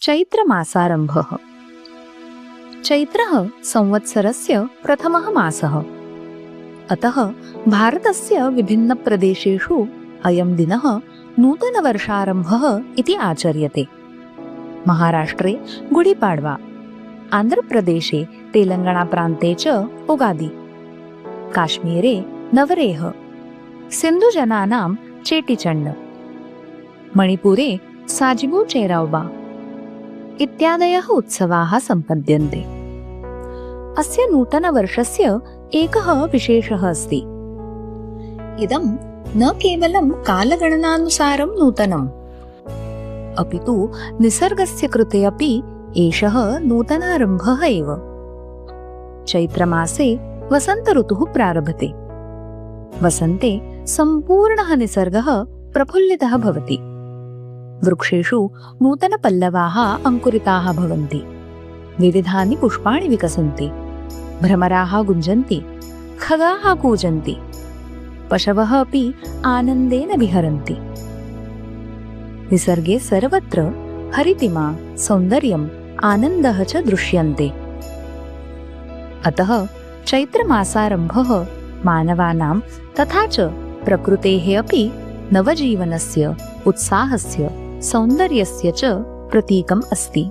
चैत्रमासारम्भः। चैत्रः संवत्सरस्य प्रथमः मासः। अतः भारतस्य विभिन्नप्रदेशेषु अयं दिनः नूतनवर्षारम्भः इति आचर्यते। महाराष्ट्रे गुडीपाड्वा, आन्ध्रप्रदेशे तेलङ्गाणाप्रान्ते च उगादि, काश्मीरे नवरेह, सिन्धुजनानां चेटिचण्ड, मणिपुरे साजिबू चेरावबा इत्यादयः उत्सवाः सम्पद्यन्ते। अस्य नूतनवर्षस्य एकः विशेषः अस्ति। इदं न केवलं कालगणनानुसारं नूतनम्, अपि तु निसर्गस्य कृते अपि एषः नूतनारम्भः एव। चैत्रमासे वसन्तऋतुः प्रारभते। वसन्ते सम्पूर्णः निसर्गः प्रफुल्लितः भवति। वृक्षेषु नूतनपल्लवाः अङ्कुरिताः भवन्ति, विविधानि पुष्पाणि विकसन्ति, भ्रमराः गुञ्जन्ति, खगाः कूजन्ति, पशवः अपि आनन्देन विहरन्ति। निसर्गे सर्वत्र हरितिमा, सौन्दर्यम्, आनन्दः च दृश्यन्ते। अतः चैत्रमासारम्भः मानवानां तथा च प्रकृतेः अपि नवजीवनस्य, उत्साहस्य, सौन्दर्यस्य च प्रतीकम् अस्ति।